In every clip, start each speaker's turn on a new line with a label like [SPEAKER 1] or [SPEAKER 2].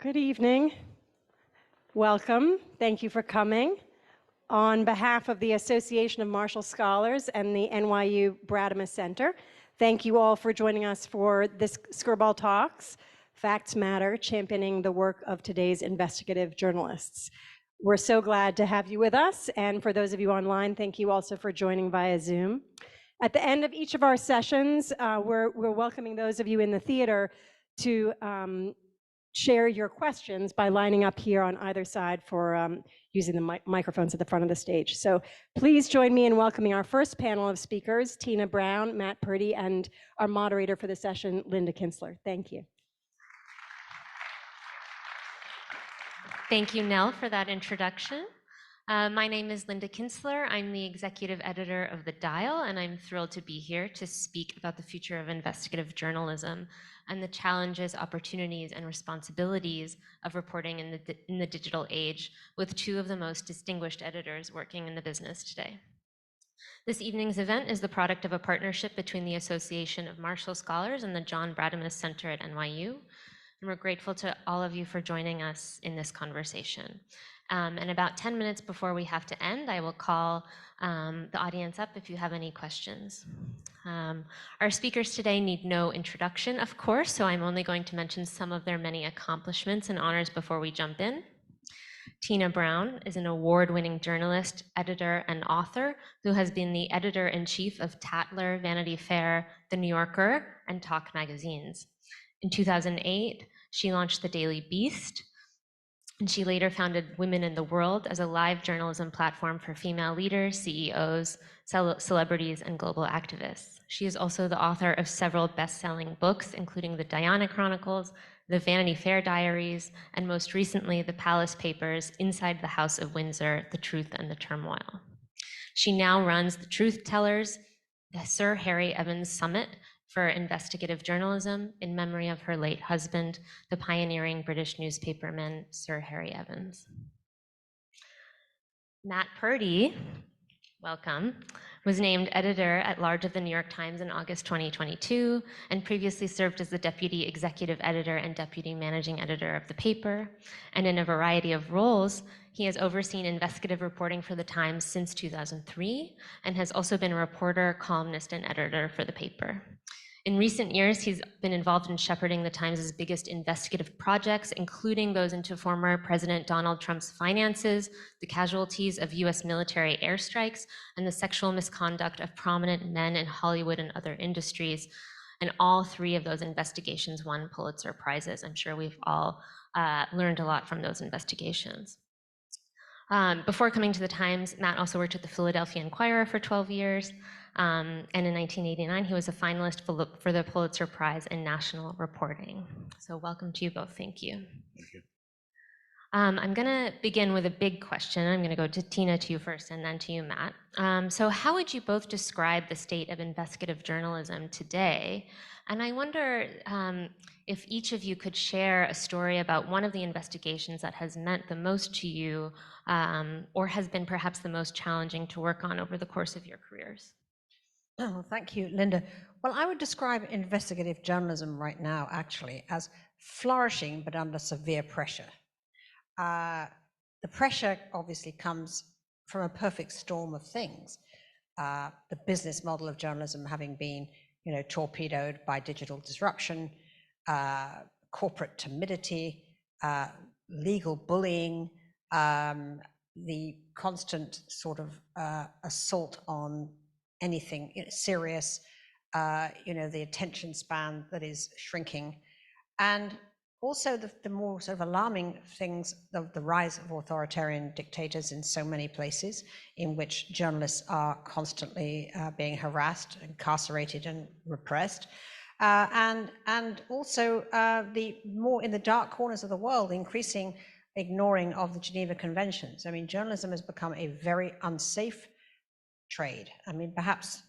[SPEAKER 1] Good evening. Welcome. Thank you for coming. On behalf of the Association of Marshall Scholars and the NYU Brademas Center, thank you all for joining us for this Skirball Talks, Facts Matter, championing the work of today's investigative journalists. We're so glad to have you with us, and for those of you online, thank you also for joining via Zoom. At the end of each of our sessions, we're welcoming those of you in the theater to share your questions by lining up here on either side for using the microphones at the front of the stage. So please join me in welcoming our first panel of speakers, Tina Brown, Matt Purdy, and our moderator for the session, Linda Kinstler. Thank you.
[SPEAKER 2] Thank you, Nell, for that introduction. My name is Linda Kinstler. I'm the executive editor of The Dial, and I'm thrilled to be here to speak about the future of investigative journalism and the challenges, opportunities, and responsibilities of reporting in the digital age with two of the most distinguished editors working in the business today. This evening's event is the product of a partnership between the Association of Marshall Scholars and the John Brademas Center at NYU. And we're grateful to all of you for joining us in this conversation. And about 10 minutes before we have to end, I will call the audience up if you have any questions. Our speakers today need no introduction, of course, so I'm only going to mention some of their many accomplishments and honors before we jump in. Tina Brown is an award-winning journalist, editor, and author who has been the editor-in-chief of Tatler, Vanity Fair, The New Yorker, and Talk magazines. In 2008, she launched The Daily Beast, and she later founded Women in the World as a live journalism platform for female leaders, CEOs, celebrities, and global activists. She is also the author of several best-selling books, including The Diana Chronicles, The Vanity Fair Diaries, and most recently, The Palace Papers, Inside the House of Windsor, The Truth and the Turmoil. She now runs The Truth Tellers, the Sir Harry Evans Summit for investigative journalism in memory of her late husband, the pioneering British newspaperman, Sir Harry Evans. Matt Purdy, welcome, was named editor-at-large of the New York Times in August 2022, and previously served as the deputy executive editor and deputy managing editor of the paper. And in a variety of roles, he has overseen investigative reporting for the Times since 2003, and has also been a reporter, columnist, and editor for the paper. In recent years, he's been involved in shepherding the Times' biggest investigative projects, including those into former President Donald Trump's finances, the casualties of US military airstrikes, and the sexual misconduct of prominent men in Hollywood and other industries. And all three of those investigations won Pulitzer Prizes. I'm sure we've all learned a lot from those investigations. Before coming to the Times, Matt also worked at the Philadelphia Inquirer for 12 years. And in 1989, he was a finalist for the Pulitzer Prize in National Reporting. So welcome to you both. Thank you.
[SPEAKER 3] Thank you.
[SPEAKER 2] I'm going to begin with a big question. I'm going to go to Tina, to you first, and then to you, Matt. So how would you both describe the state of investigative journalism today? And I wonder if each of you could share a story about one of the investigations that has meant the most to you, or has been perhaps the most challenging to work on over the course of your careers.
[SPEAKER 4] Oh, thank you, Linda. Well, I would describe investigative journalism right now, actually, as flourishing, but under severe pressure. The pressure obviously comes from a perfect storm of things. The business model of journalism having been, torpedoed by digital disruption, corporate timidity, legal bullying, the constant sort of assault on anything serious, the attention span that is shrinking, and also the more sort of alarming things, the rise of authoritarian dictators in so many places, in which journalists are constantly being harassed, incarcerated, and repressed, and also the more in the dark corners of the world, increasing ignoring of the Geneva Conventions. I mean, journalism has become a very unsafe trade. I mean, perhaps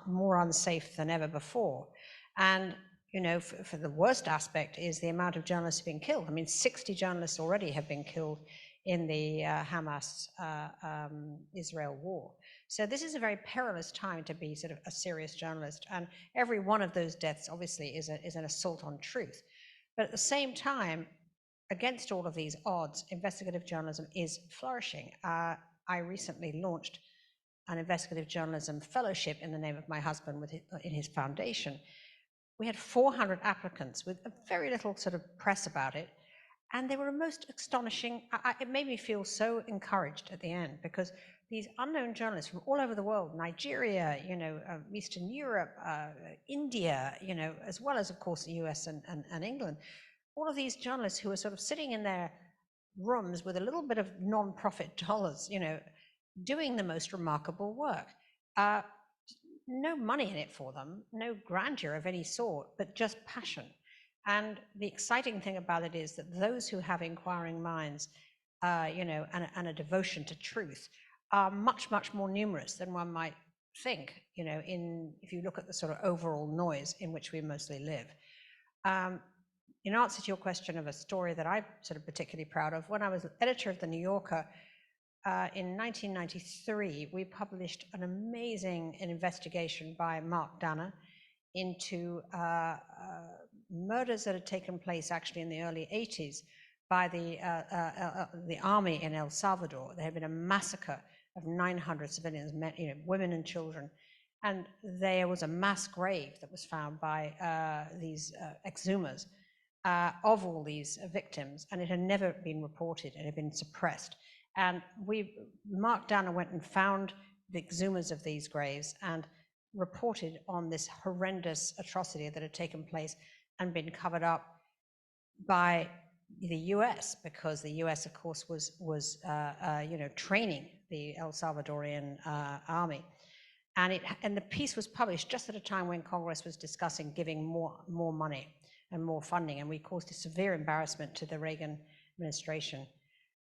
[SPEAKER 4] more unsafe than ever before. And, for the worst aspect is the amount of journalists being killed. I mean, 60 journalists already have been killed in the Hamas-Israel war. So this is a very perilous time to be sort of a serious journalist. And every one of those deaths, obviously, is an assault on truth. But at the same time, against all of these odds, investigative journalism is flourishing. I recently launched an investigative journalism fellowship in the name of my husband in his foundation. We had 400 applicants with very little sort of press about it. And they were most astonishing. It made me feel so encouraged at the end, because these unknown journalists from all over the world, Nigeria, Eastern Europe, India, as well as, of course, the US and England, all of these journalists who are sort of sitting in their rooms with a little bit of non-profit dollars, doing the most remarkable work. No money in it for them, no grandeur of any sort, but just passion. And the exciting thing about it is that those who have inquiring minds, and a devotion to truth are much, much more numerous than one might think, if you look at the sort of overall noise in which we mostly live. In answer to your question of a story that I'm sort of particularly proud of, when I was editor of The New Yorker, in 1993, we published an amazing investigation by Mark Danner into murders that had taken place actually in the early 80s by the army in El Salvador. There had been a massacre of 900 civilians, women and children, and there was a mass grave that was found by these exhumers of all these victims, and it had never been reported. It had been suppressed. And Mark Danner went and found the exhumers of these graves and reported on this horrendous atrocity that had taken place and been covered up by the US, because the US, of course, was training the El Salvadorian army. And the piece was published just at a time when Congress was discussing giving more money and more funding, and we caused a severe embarrassment to the Reagan administration.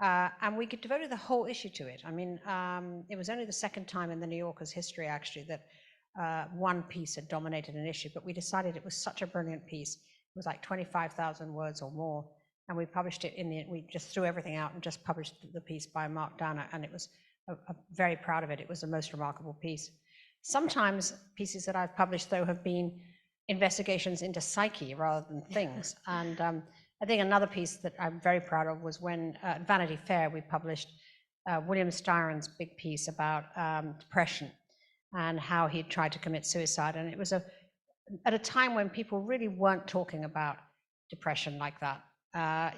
[SPEAKER 4] And we devoted the whole issue to it. I mean, it was only the second time in the New Yorker's history, actually, that one piece had dominated an issue, but we decided it was such a brilliant piece. It was like 25,000 words or more, and we published it we just threw everything out and just published the piece by Mark Danner, and it was very proud of it. It was the most remarkable piece. Sometimes pieces that I've published, though, have been investigations into psyche rather than things. And I think another piece that I'm very proud of was when at Vanity Fair we published William Styron's big piece about depression and how he tried to commit suicide. And it was at a time when people really weren't talking about depression like that.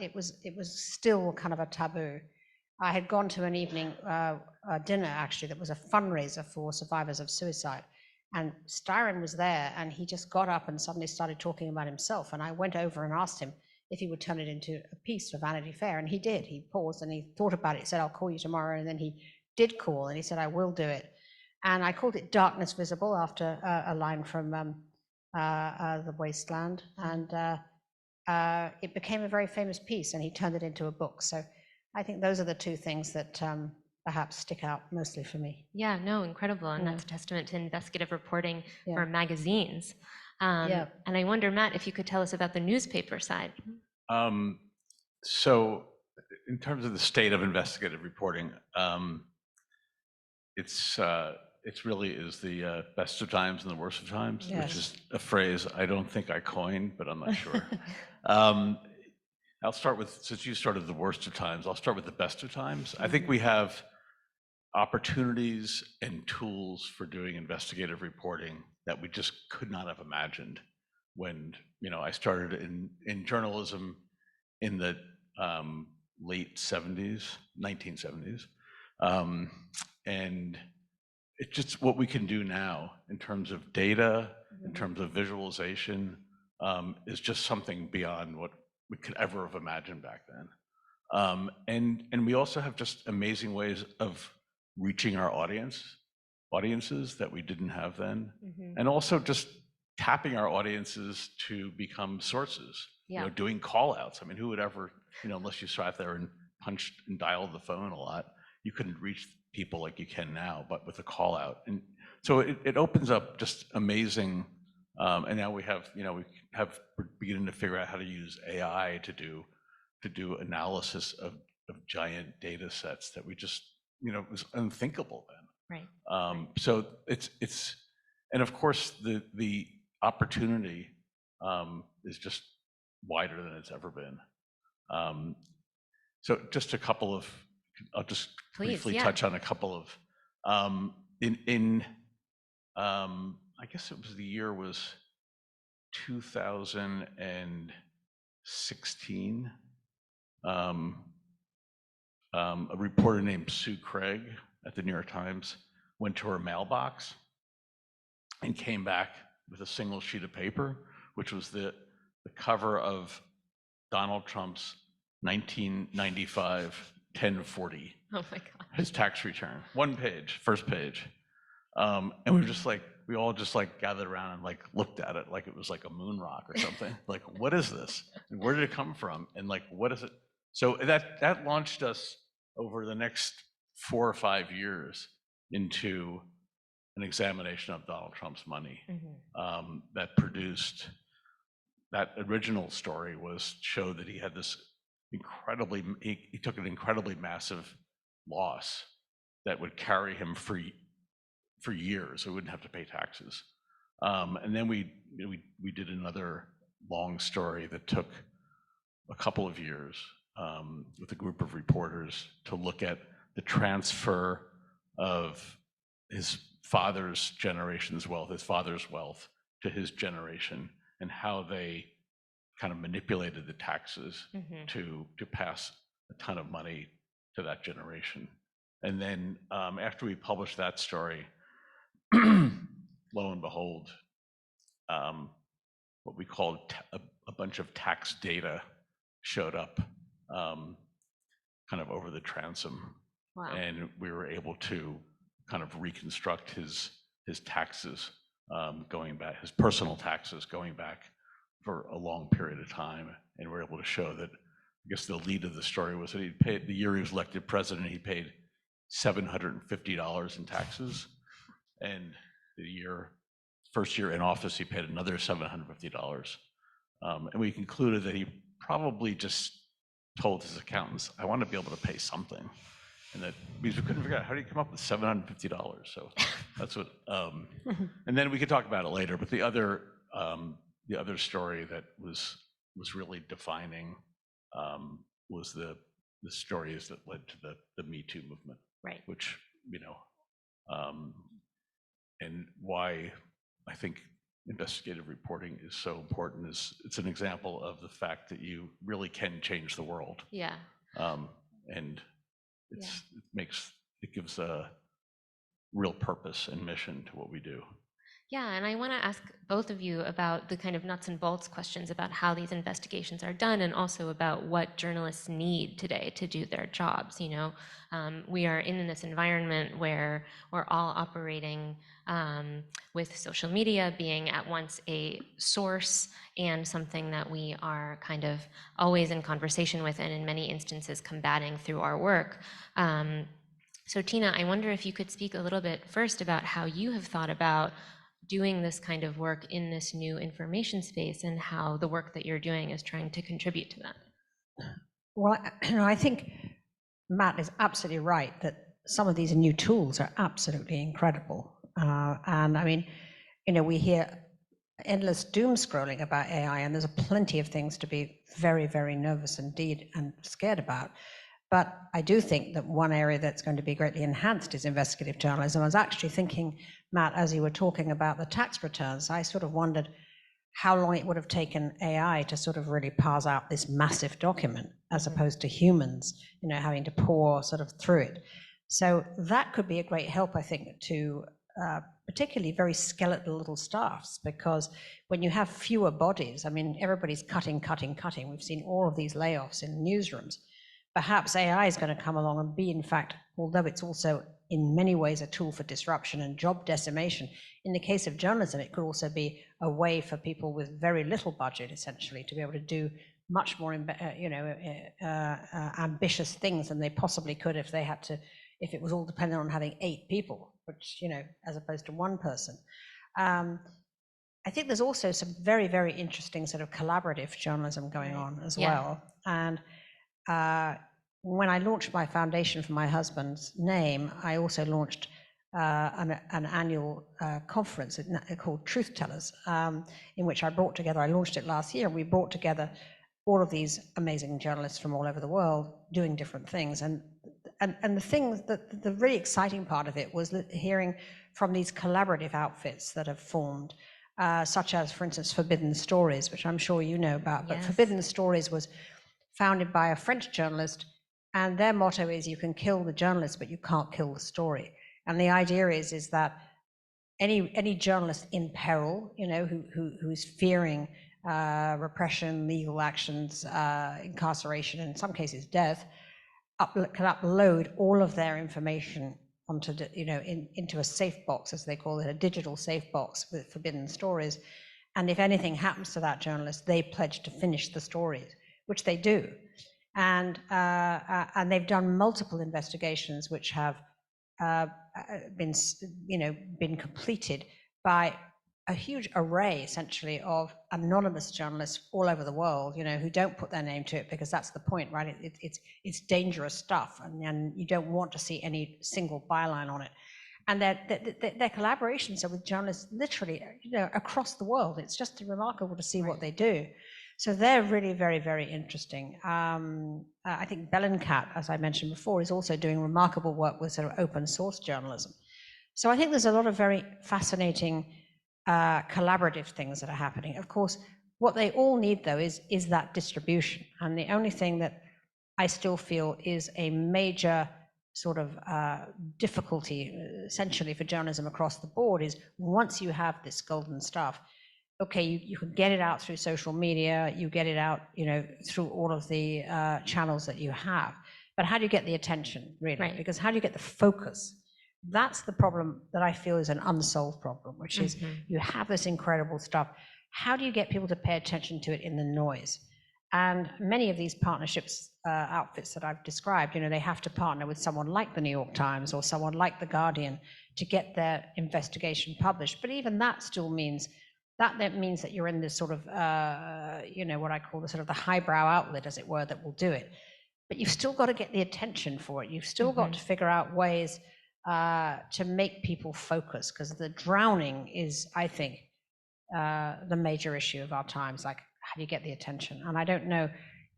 [SPEAKER 4] It was still kind of a taboo. I had gone to an evening dinner, actually, that was a fundraiser for survivors of suicide. And Styron was there, and he just got up and suddenly started talking about himself. And I went over and asked him if he would turn it into a piece for Vanity Fair, and he did. He paused and he thought about it. He said, "I'll call you tomorrow." And then he did call, and he said, "I will do it." And I called it Darkness Visible, after a line from The Wasteland. And it became a very famous piece, and he turned it into a book. So I think those are the two things that perhaps stick out mostly for me.
[SPEAKER 2] Yeah, no, incredible. And that's a testament to investigative reporting for magazines. And I wonder, Matt, if you could tell us about the newspaper side.
[SPEAKER 3] So in terms of the state of investigative reporting, it really is the best of times and the worst of times, which is a phrase I don't think I coined, but I'm not sure. I'll start with, since you started the worst of times, I'll start with the best of times. I think we have opportunities and tools for doing investigative reporting that we just could not have imagined when I started in journalism in the late 1970s. And it's just what we can do now in terms of data, in terms of visualization, is just something beyond what we could ever have imagined back then. And we also have just amazing ways of reaching our audiences that we didn't have then. And also just tapping our audiences to become sources, doing call outs. I mean, who would ever, unless you sat there and punched and dialed the phone a lot, you couldn't reach people like you can now, but with a call out. And so it opens up just amazing, and now we have beginning to figure out how to use AI to do analysis of giant data sets that we just, it was unthinkable then.
[SPEAKER 2] Right.
[SPEAKER 3] So it's, and of course the opportunity is just wider than it's ever been. So just a couple of, I'll just
[SPEAKER 2] Please,
[SPEAKER 3] briefly
[SPEAKER 2] yeah.
[SPEAKER 3] touch on a couple of, I guess it was the year was 2016. A reporter named Sue Craig at the New York Times went to her mailbox and came back with a single sheet of paper, which was the cover of Donald Trump's 1995 1040,
[SPEAKER 2] Oh my God.
[SPEAKER 3] his tax return, one page, first page. And we were just like, we all just like gathered around and like looked at it like it was like a moon rock or something. Like, what is this? And where did it come from? And like, what is it? So that launched us over the next 4 or 5 years into an examination of Donald Trump's money. That produced, that original story showed that he had this incredibly, he took an incredibly massive loss that would carry him for years. So he wouldn't have to pay taxes. And then we did another long story that took a couple of years with a group of reporters to look at the transfer of his father's generation's wealth, his father's wealth, to his generation, and how they kind of manipulated the taxes to pass a ton of money to that generation. And then after we published that story, lo and behold, what we called a bunch of tax data showed up kind of over the transom.
[SPEAKER 2] Wow.
[SPEAKER 3] And we were able to kind of reconstruct his taxes going back, his personal taxes going back for a long period of time. And we're able to show that, I guess the lead of the story was that he paid, the year he was elected president, he paid $750 in taxes. And the first year in office, he paid another $750. And we concluded that he probably just told his accountants, I want to be able to pay something. And that, because we couldn't figure out, how do you come up with $750? So that's what, and then we could talk about it later, but the other story that was really defining was the stories that led to the Me Too movement.
[SPEAKER 2] Right.
[SPEAKER 3] Which, and why I think investigative reporting is so important is it's an example of the fact that you really can change the world.
[SPEAKER 2] Yeah.
[SPEAKER 3] And it gives a real purpose and mission to what we do.
[SPEAKER 2] Yeah, and I want to ask both of you about the kind of nuts and bolts questions about how these investigations are done, and also about what journalists need today to do their jobs. We are in this environment where we're all operating with social media being at once a source and something that we are kind of always in conversation with, and in many instances combating through our work. So Tina, I wonder if you could speak a little bit first about how you have thought about doing this kind of work in this new information space, and how the work that you're doing is trying to contribute to that.
[SPEAKER 4] Well, I think Matt is absolutely right that some of these new tools are absolutely incredible. And I mean, we hear endless doom scrolling about AI, and there's plenty of things to be very, very nervous indeed and scared about. But I do think that one area that's going to be greatly enhanced is investigative journalism. I was actually thinking, Matt, as you were talking about the tax returns, I sort of wondered how long it would have taken AI to sort of really parse out this massive document, as opposed to humans, having to pore sort of through it. So that could be a great help, I think, to particularly very skeletal little staffs, because when you have fewer bodies, I mean, everybody's cutting. We've seen all of these layoffs in newsrooms. Perhaps AI is going to come along and be, in fact, although it's also in many ways a tool for disruption and job decimation, in the case of journalism, it could also be a way for people with very little budget, essentially, to be able to do much more, ambitious things than they possibly could if it was all dependent on having 8 people, which, as opposed to 1 person. I think there's also some very, very interesting sort of collaborative journalism going on as well. And when I launched my foundation for my husband's name, I also launched an annual conference called Truth Tellers, in which I launched it last year, and we brought together all of these amazing journalists from all over the world doing different things. And the things that the really exciting part of it was hearing from these collaborative outfits that have formed, such as, for instance, Forbidden Stories, which I'm sure you know about. But
[SPEAKER 2] Yes.
[SPEAKER 4] Forbidden Stories was founded by a French journalist, and their motto is you can kill the journalist, but you can't kill the story. And the idea is that any journalist in peril, you know, who's fearing repression, legal actions, incarceration, in some cases death, can upload all of their information onto, you know, into a safe box, as they call it, a digital safe box with Forbidden Stories. And if anything happens to that journalist, they pledge to finish the stories, which they do. And they've done multiple investigations which have been completed by a huge array, essentially, of anonymous journalists all over the world, you know, who don't put their name to it, because that's the point, right? It's dangerous stuff, and you don't want to see any single byline on it. And their collaborations are with journalists literally, you know, across the world. It's just remarkable to see what they do. So they're really very, very interesting. I think Bellingcat, as I mentioned before, is also doing remarkable work with sort of open source journalism. So I think there's a lot of very fascinating collaborative things that are happening. Of course, what they all need, though, is that distribution. And the only thing that I still feel is a major sort of difficulty, essentially, for journalism across the board is once you have this golden stuff, okay, you can get it out through social media, you get it out, you know, through all of the channels that you have. But how do you get the attention, really? Right. Because how do you get the focus? That's the problem that I feel is an unsolved problem, which is you have this incredible stuff. How do you get people to pay attention to it in the noise? And many of these partnerships, outfits that I've described, you know, they have to partner with someone like the New York Times or someone like the Guardian to get their investigation published. But even that still means that means that you're in this sort of, you know, what I call the sort of the highbrow outlet, as it were, that will do it. But you've still got to get the attention for it. You've still got to figure out ways to make people focus, because the drowning is, I think, the major issue of our times. Like, how do you get the attention? And I don't know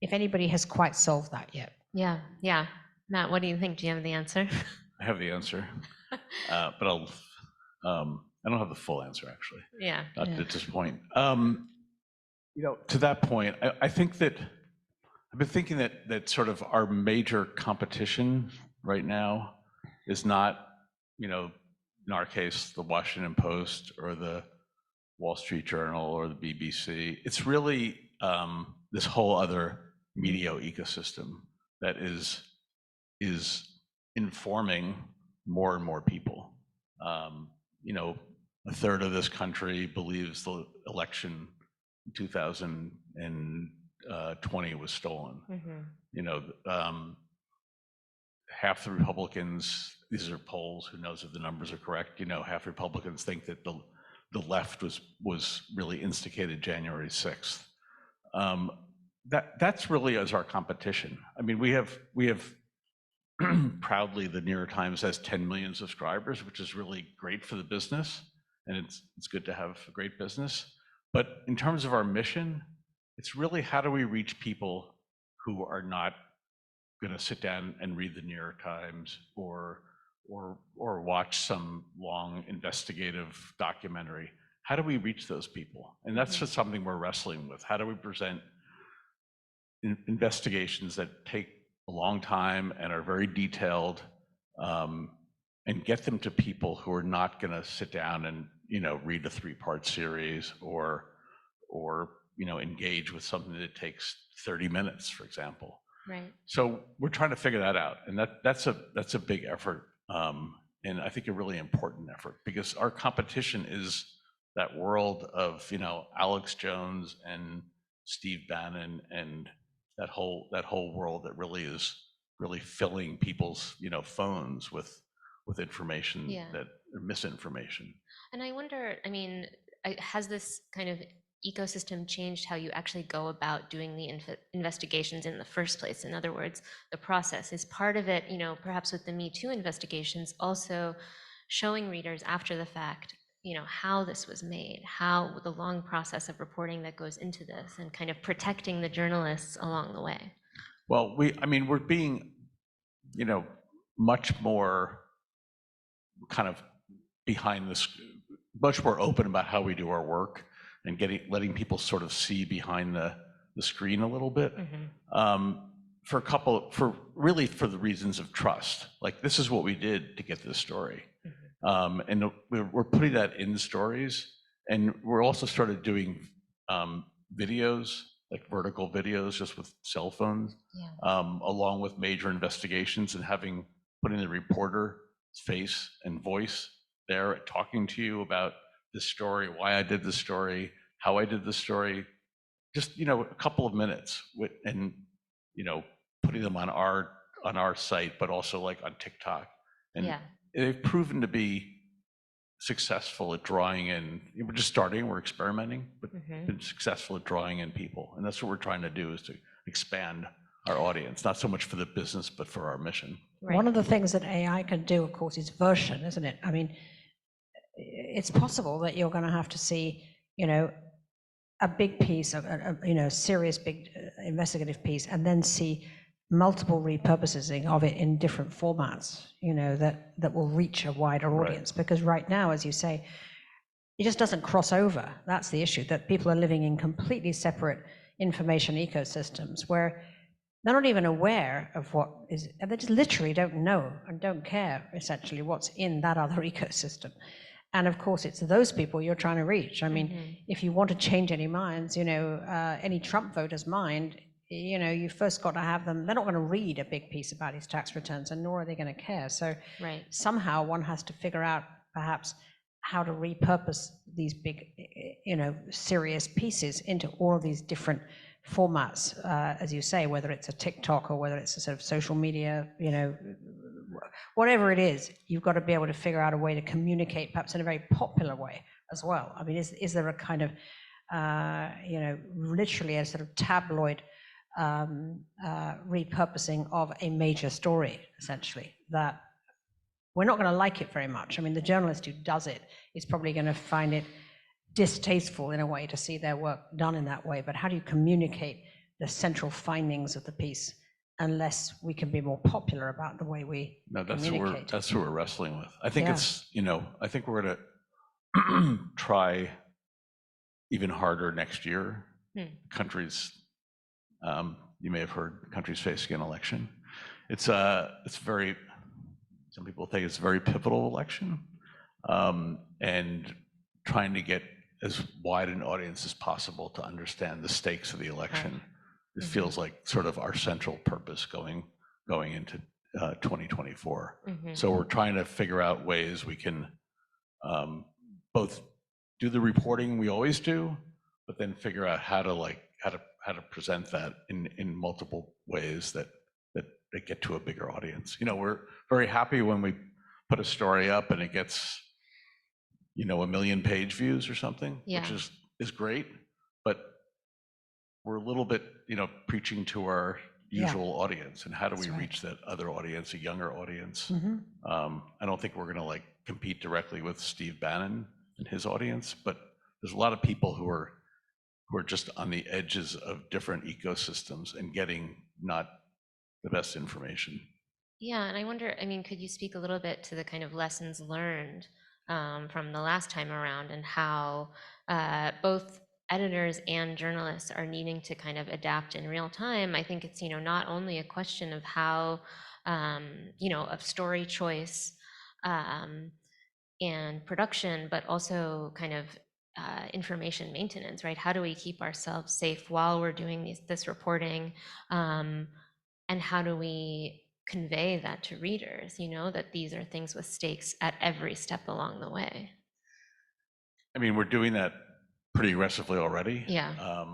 [SPEAKER 4] if anybody has quite solved that yet.
[SPEAKER 2] Yeah. Matt, what do you think? Do you have the answer?
[SPEAKER 3] I have the answer, but I don't have the full answer, actually.
[SPEAKER 2] Yeah.
[SPEAKER 3] At this point. You know, to that point, I think that I've been thinking that sort of our major competition right now is not, you know, in our case, the Washington Post or the Wall Street Journal or the BBC. It's really this whole other media ecosystem that is informing more and more people. You know, a third of this country believes the election in 2020 was stolen. You know, half the Republicans, these are polls, who knows if the numbers are correct, you know, half Republicans think that the left was really instigated January 6th. That's really as our competition. I mean, we have proudly, the New York Times has 10 million subscribers, which is really great for the business, and it's good to have a great business. But in terms of our mission, it's really how do we reach people who are not going to sit down and read the New York Times or watch some long investigative documentary. How do we reach those people? And that's just something we're wrestling with. How do we present investigations that take a long time and are very detailed, and get them to people who are not going to sit down and, you know, read a 3-part series or you know, engage with something that takes 30 minutes, for example.
[SPEAKER 2] Right.
[SPEAKER 3] So we're trying to figure that out, and that's a big effort, and I think a really important effort, because our competition is that world of, you know, Alex Jones and Steve Bannon and that whole world that really is filling people's, you know, phones with information that or misinformation.
[SPEAKER 2] And I wonder, I mean, has this kind of ecosystem changed how you actually go about doing the investigations in the first place? In other words, the process is part of it, you know, perhaps with the Me Too investigations, also showing readers after the fact, how this was made, how the long process of reporting that goes into this, and kind of protecting the journalists along the way.
[SPEAKER 3] Well, we're being, much more kind of behind this, much more open about how we do our work and letting people sort of see behind the screen a little bit. For the reasons of trust. Like, this is what we did to get this story. And we're putting that in stories, and we're also started doing videos, like vertical videos, just with cell phones, along with major investigations, and putting the reporter's face and voice there talking to you about this story, why I did the story, how I did the story, just a couple of minutes, and putting them on our site, but also like on TikTok. And they've proven to be successful at drawing in. We're just starting, we're experimenting, but been successful at drawing in people. And that's what we're trying to do, is to expand our audience, not so much for the business, but for our mission.
[SPEAKER 4] Right. One of the things that AI can do, of course, is version, isn't it? I mean, it's possible that you're going to have to see, a big piece, serious big investigative piece, and then see multiple repurposing of it in different formats, that will reach a wider audience. Right. Because right now, as you say, it just doesn't cross over. That's the issue, that people are living in completely separate information ecosystems where they're not even aware of what is, and they just literally don't know and don't care, essentially, what's in that other ecosystem. And of course, it's those people you're trying to reach. I mean, if you want to change any minds, any Trump voter's mind, you first got to have them, they're not going to read a big piece about his tax returns, and nor are they going to care. So somehow one has to figure out perhaps how to repurpose these big, serious pieces into all of these different formats, as you say, whether it's a TikTok or whether it's a sort of social media, whatever it is, you've got to be able to figure out a way to communicate, perhaps in a very popular way as well. I mean, is there a kind of, literally a sort of tabloid repurposing of a major story, essentially, that we're not going to like it very much. I mean, the journalist who does it is probably going to find it distasteful in a way to see their work done in that way. But how do you communicate the central findings of the piece unless we can be more popular about the way we communicate?
[SPEAKER 3] That's what we're wrestling with. I think it's, I think we're going to try even harder next year. Countries, you may have heard, countries facing an election. It's very, some people think it's a very pivotal election, and trying to get as wide an audience as possible to understand the stakes of the election. It feels like sort of our central purpose going into 2024. So we're trying to figure out ways we can both do the reporting we always do, but then figure out how to present that in multiple ways that get to a bigger audience. We're very happy when we put a story up and it gets 1 million page views or something, which is great, but we're a little bit, preaching to our usual audience, and how do we reach that other audience, a younger audience? I don't think we're going to compete directly with Steve Bannon and his audience, but there's a lot of people who are just on the edges of different ecosystems and getting not the best information.
[SPEAKER 2] Yeah, and I wonder, could you speak a little bit to the kind of lessons learned from the last time around, and how both editors and journalists are needing to kind of adapt in real time? I think it's, not only a question of how, of story choice and production, but also kind of information maintenance, right? How do we keep ourselves safe while we're doing this reporting? And how do we convey that to readers, that these are things with stakes at every step along the way?
[SPEAKER 3] We're doing that pretty aggressively already.
[SPEAKER 2] Yeah.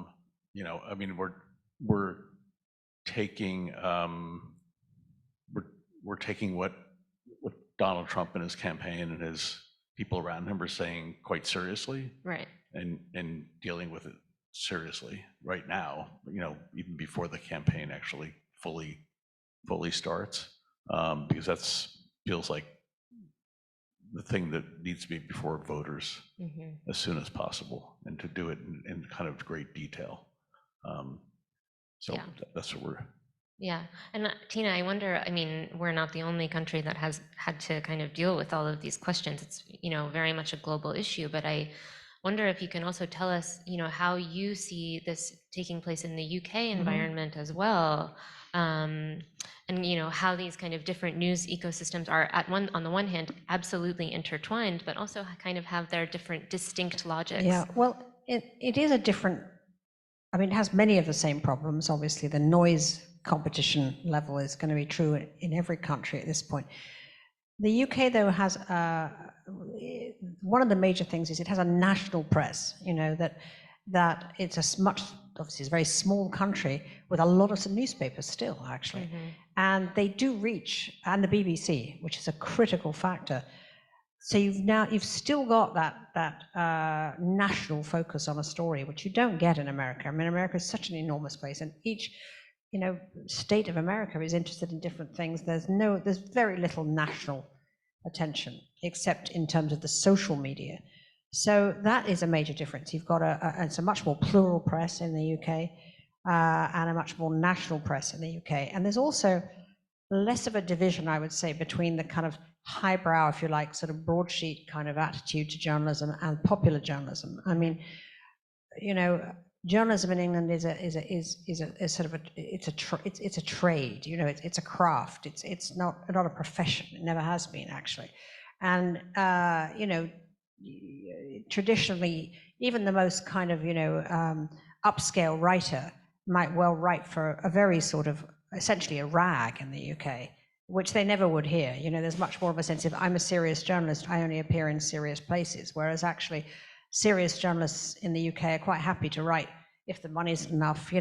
[SPEAKER 3] We're taking we're taking what Donald Trump and his campaign and his people around him are saying quite seriously,
[SPEAKER 2] right,
[SPEAKER 3] and dealing with it seriously right now. Even before the campaign actually fully starts, because feels like the thing that needs to be before voters as soon as possible, and to do it in kind of great detail. So
[SPEAKER 2] Yeah.
[SPEAKER 3] that's what we're.
[SPEAKER 2] Yeah, and Tina, I wonder, I mean, we're not the only country that has had to kind of deal with all of these questions. It's, very much a global issue, but I wonder if you can also tell us, how you see this taking place in the UK environment as well. And, how these kind of different news ecosystems are on the one hand, absolutely intertwined, but also kind of have their different distinct logics.
[SPEAKER 4] Yeah, well, it is a different, I mean, it has many of the same problems. Obviously, the noise competition level is going to be true in every country at this point. The UK, though, has one of the major things is it has a national press. That it's obviously it's a very small country with a lot of newspapers still, actually, and they do reach, and the BBC, which is a critical factor. So you've still got that national focus on a story, which you don't get in America. I mean, America is such an enormous place, and each state of America is interested in different things. There's very little national attention, except in terms of the social media. So that is a major difference. You've got it's a much more plural press in the UK, and a much more national press in the UK. And there's also less of a division, I would say, between the kind of highbrow, if you like, sort of broadsheet kind of attitude to journalism and popular journalism. I mean, journalism in England is a sort of it's a trade. It's a craft. It's not a profession. It never has been, actually. And traditionally, even the most kind of upscale writer might well write for a very sort of essentially a rag in the UK, which they never would here. There's much more of a sense of, I'm a serious journalist, I only appear in serious places, whereas actually serious journalists in the UK are quite happy to write, if the money's enough,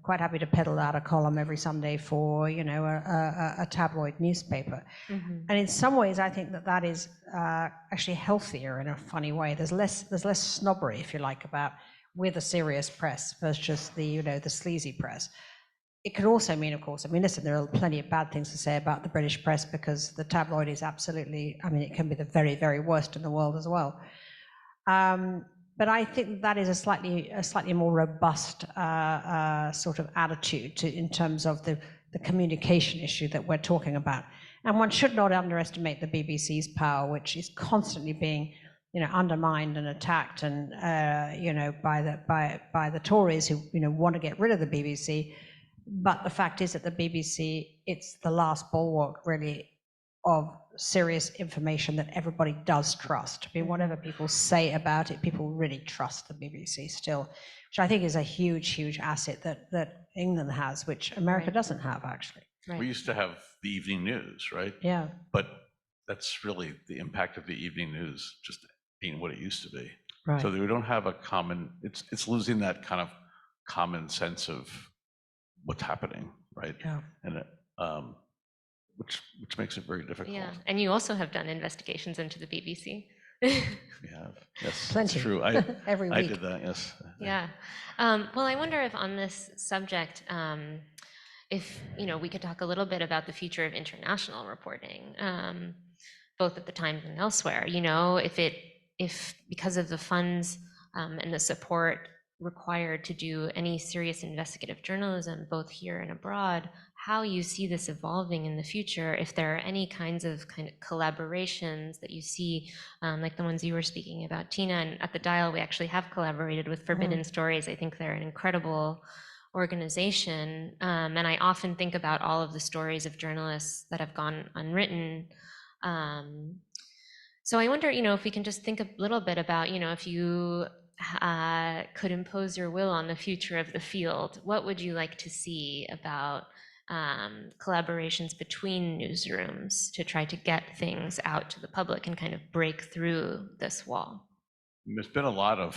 [SPEAKER 4] quite happy to peddle out a column every Sunday for, a tabloid newspaper. And in some ways, I think that is actually healthier in a funny way. There's less snobbery, if you like, with a serious press versus the sleazy press. It could also mean, of course, listen, there are plenty of bad things to say about the British press, because the tabloid is absolutely, it can be the very, very worst in the world as well. But I think that is a slightly more robust sort of attitude in terms of the communication issue that we're talking about. And one should not underestimate the BBC's power, which is constantly being undermined and attacked, and by the Tories who want to get rid of the BBC. But the fact is that the BBC, it's the last bulwark really of serious information that everybody does trust. Whatever people say about it, people really trust the BBC still, which I think is a huge, huge asset that England has, which America doesn't have, actually.
[SPEAKER 3] We used to have the evening news, right?
[SPEAKER 4] Yeah.
[SPEAKER 3] But that's really the impact of the evening news just being what it used to be.
[SPEAKER 4] Right.
[SPEAKER 3] So we don't have a common, it's losing that kind of common sense of what's happening, right?
[SPEAKER 4] Yeah.
[SPEAKER 3] And which makes it very difficult.
[SPEAKER 2] Yeah, and you also have done investigations into the BBC.
[SPEAKER 3] We have, yes,
[SPEAKER 4] Plenty.
[SPEAKER 3] that's true.
[SPEAKER 4] Every week.
[SPEAKER 3] I did that, yes.
[SPEAKER 2] Yeah. Well, I wonder if on this subject, if we could talk a little bit about the future of international reporting, both at the Times and elsewhere. If because of the funds and the support required to do any serious investigative journalism, both here and abroad, how you see this evolving in the future, if there are any kinds of collaborations that you see, like the ones you were speaking about, Tina, and at the Dial, we actually have collaborated with Forbidden Stories. I think they're an incredible organization, and I often think about all of the stories of journalists that have gone unwritten. So I wonder, if we can just think a little bit about, if you could impose your will on the future of the field, what would you like to see about collaborations between newsrooms to try to get things out to the public and kind of break through this wall?
[SPEAKER 3] There's been an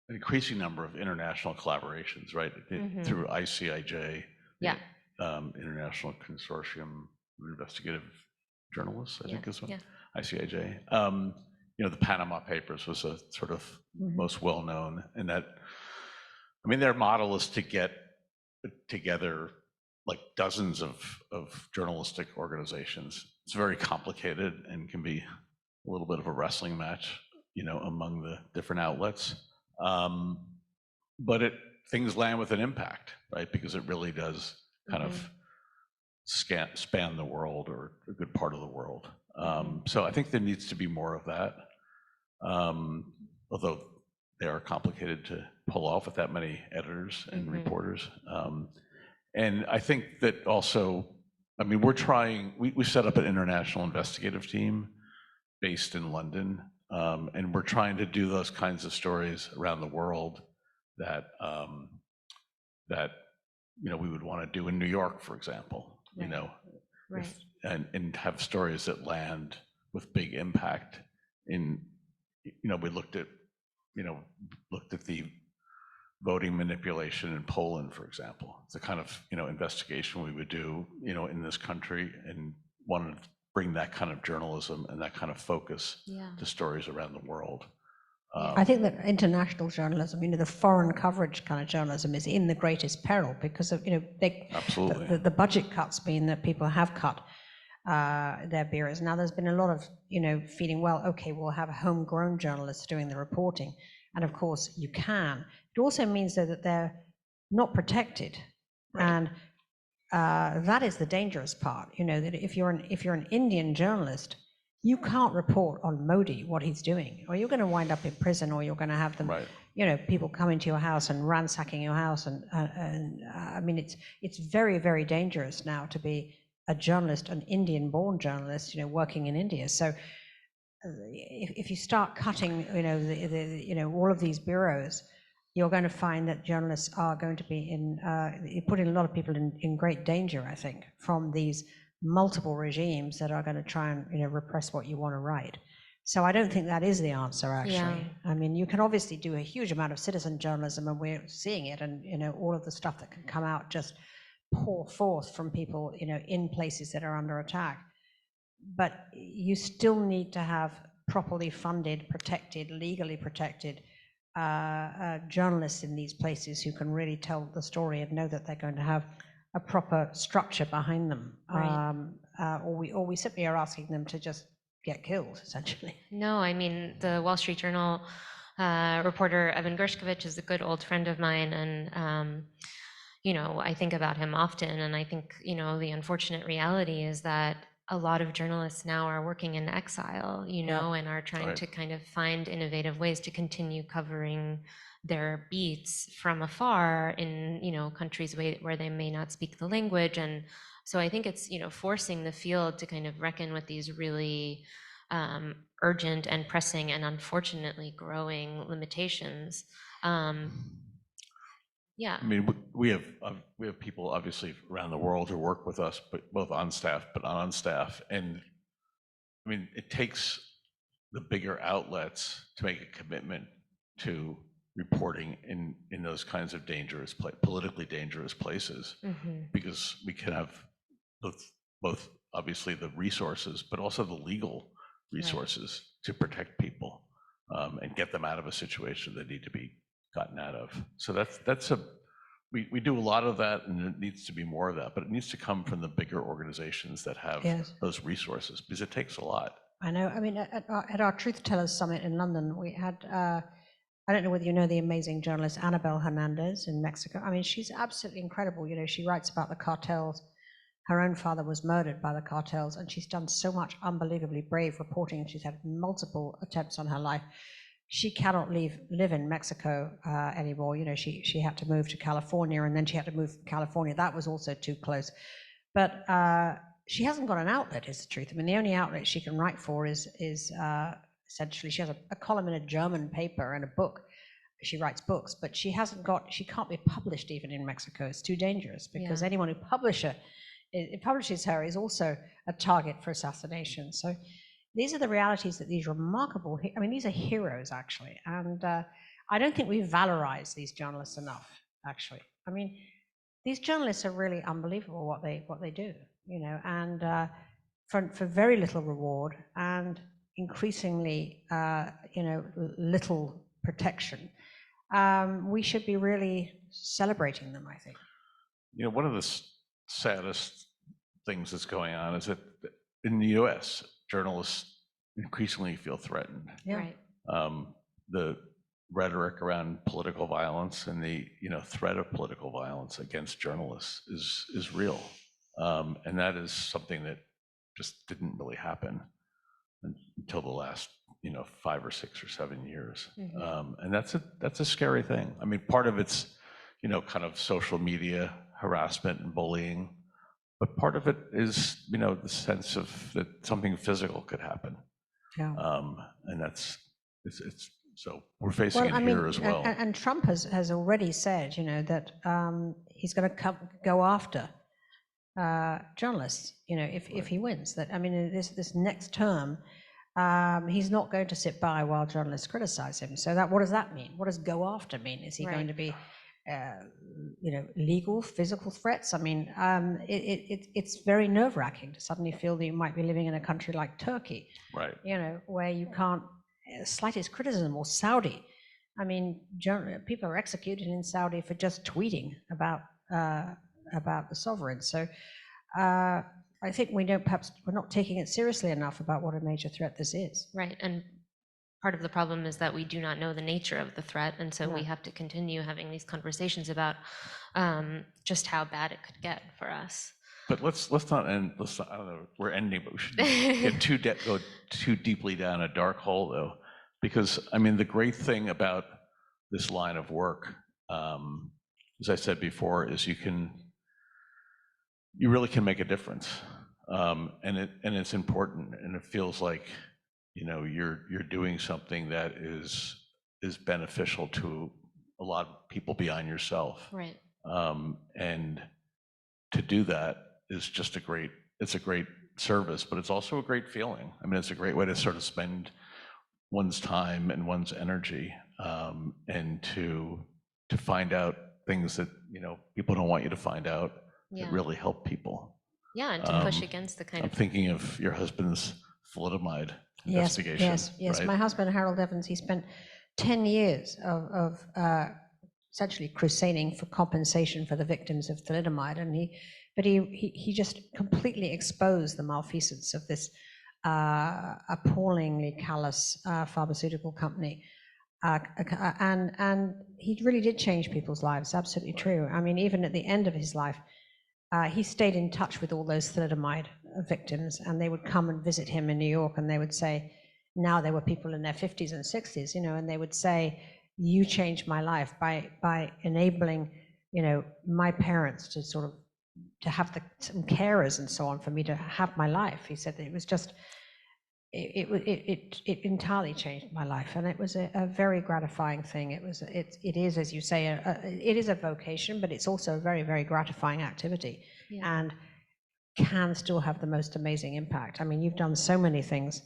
[SPEAKER 3] increasing number of international collaborations, right? Through ICIJ,
[SPEAKER 2] Yeah.
[SPEAKER 3] International Consortium of Investigative Journalists, I think is what,
[SPEAKER 2] yeah.
[SPEAKER 3] ICIJ. The Panama Papers was a sort of most well-known, and that, their model is to get together like dozens of journalistic organizations. It's very complicated and can be a little bit of a wrestling match, among the different outlets. But things land with an impact, right? Because it really does kind of span the world, or a good part of the world. So I think there needs to be more of that. Although they are complicated to pull off with that many editors and reporters. And I think that also, I mean, we set up an international investigative team based in London, and we're trying to do those kinds of stories around the world that we would want to do in New York, for example.
[SPEAKER 2] Right.
[SPEAKER 3] And have stories that land with big impact. We looked at the voting manipulation in Poland, for example. It's the kind of investigation we would do in this country, and wanted to bring that kind of journalism and that kind of focus to stories around the world.
[SPEAKER 4] I think that international journalism, the foreign coverage kind of journalism, is in the greatest peril because of
[SPEAKER 3] Absolutely.
[SPEAKER 4] the budget cuts mean that people have cut their bureaus. Now there's been a lot of feeling, well, okay, we'll have homegrown journalists doing the reporting, and of course you can. It also means though that they're not protected,
[SPEAKER 3] Right.
[SPEAKER 4] and that is the dangerous part. That if you're an Indian journalist, you can't report on Modi, what he's doing, or you're going to wind up in prison, or you're going to have them,
[SPEAKER 3] Right.
[SPEAKER 4] people come into your house and ransacking your house, and I mean, it's very, very dangerous now to be a journalist, an Indian-born journalist, working in India. So if you start cutting, all of these bureaus, you're going to find that journalists are going to be putting a lot of people in great danger, I think, from these multiple regimes that are going to try and repress what you want to write. So I don't think that is the answer, actually.
[SPEAKER 2] Yeah.
[SPEAKER 4] I mean, you can obviously do a huge amount of citizen journalism, and we're seeing it, and all of the stuff that can come out just pour forth from people in places that are under attack. But you still need to have properly funded, protected, legally protected journalists in these places who can really tell the story and know that they're going to have a proper structure behind them.
[SPEAKER 2] Right.
[SPEAKER 4] Or we simply are asking them to just get killed, essentially.
[SPEAKER 2] No, I mean, the Wall Street Journal reporter Evan Gershkovich is a good old friend of mine, and I think about him often, and I think the unfortunate reality is that a lot of journalists now are working in exile, and are trying
[SPEAKER 3] Right.
[SPEAKER 2] to kind of find innovative ways to continue covering their beats from afar in countries where they may not speak the language. And so I think it's forcing the field to kind of reckon with these really urgent and pressing and unfortunately growing limitations. Yeah.
[SPEAKER 3] I mean, we have people obviously around the world who work with us, but both on staff but on staff. And I mean, it takes the bigger outlets to make a commitment to reporting in those kinds of politically dangerous places, because we can have both obviously the resources, but also the legal resources to protect people and get them out of a situation they need to be gotten out of. So we do a lot of that, and it needs to be more of that, but it needs to come from the bigger organizations that have those resources, because it takes a lot.
[SPEAKER 4] I know. I mean, at our Truth Tellers Summit in London, we had, I don't know whether you know the amazing journalist Annabel Hernandez in Mexico. I mean, she's absolutely incredible. She writes about the cartels. Her own father was murdered by the cartels, and she's done so much unbelievably brave reporting. She's had multiple attempts on her life. She cannot live in Mexico anymore. She had to move to California, and then she had to move from California. That was also too close. But she hasn't got an outlet, is the truth. I mean, the only outlet she can write for is essentially, she has a column in a German paper and a book. She writes books, but she can't be published even in Mexico. It's too dangerous, because anyone who publishes her is also a target for assassination. So these are the realities that these remarkable, these are heroes, actually. And I don't think we valorize these journalists enough, actually. I mean, these journalists are really unbelievable what they do, and for very little reward and increasingly, little protection. We should be really celebrating them, I think.
[SPEAKER 3] One of the saddest things that's going on is that in the US, journalists, increasingly feel threatened.
[SPEAKER 4] Yeah.
[SPEAKER 2] Right.
[SPEAKER 3] The rhetoric around political violence and the threat of political violence against journalists is real, and that is something that just didn't really happen until the last 5 or 6 or 7 years. And that's a scary thing. I mean, part of it's kind of social media harassment and bullying, but part of it is the sense of that something physical could happen.
[SPEAKER 4] Yeah.
[SPEAKER 3] And it's so we're facing it here as well.
[SPEAKER 4] And Trump has already said, that he's going to go after journalists, if he wins. That, I mean, this next term, he's not going to sit by while journalists criticize him. So what does that mean? What does go after mean? Is he going to be, legal, physical threats? I mean, it's very nerve-wracking to suddenly feel that you might be living in a country like Turkey,
[SPEAKER 3] Right.
[SPEAKER 4] where you can't, slightest criticism, or Saudi. I mean, people are executed in Saudi for just tweeting about the sovereign. So I think we're not taking it seriously enough about what a major threat this is.
[SPEAKER 2] Right. And part of the problem is that we do not know the nature of the threat. And so we have to continue having these conversations about just how bad it could get for us.
[SPEAKER 3] But let's not end. I don't know. We're ending, but we should go too deeply down a dark hole, though, because I mean the great thing about this line of work, as I said before, is you really can make a difference, and it's important, and it feels like you're doing something that is beneficial to a lot of people beyond yourself,
[SPEAKER 2] Right.
[SPEAKER 3] and to do that is just a great service, but it's also a great feeling. I mean, it's a great way to sort of spend one's time and one's energy, and to find out things that people don't want you to find out that really help people.
[SPEAKER 2] Yeah, and to push against the kind
[SPEAKER 3] I'm thinking of your husband's thalidomide investigation.
[SPEAKER 4] Yes.
[SPEAKER 3] Right?
[SPEAKER 4] My husband, Harold Evans, he spent 10 years of essentially crusading for compensation for the victims of thalidomide, and he just completely exposed the malfeasance of this appallingly callous pharmaceutical company, and he really did change people's lives. Absolutely true. I mean, even at the end of his life, he stayed in touch with all those thalidomide victims, and they would come and visit him in New York, and they would say, now there were people in their 50s and 60s, and they would say, you changed my life by enabling, my parents to sort of to have some carers and so on for me to have my life. He said that it was just, it entirely changed my life, and it was a very gratifying thing. It is, as you say, it is a vocation, but it's also a very, very gratifying activity, and can still have the most amazing impact. I mean, you've done so many things,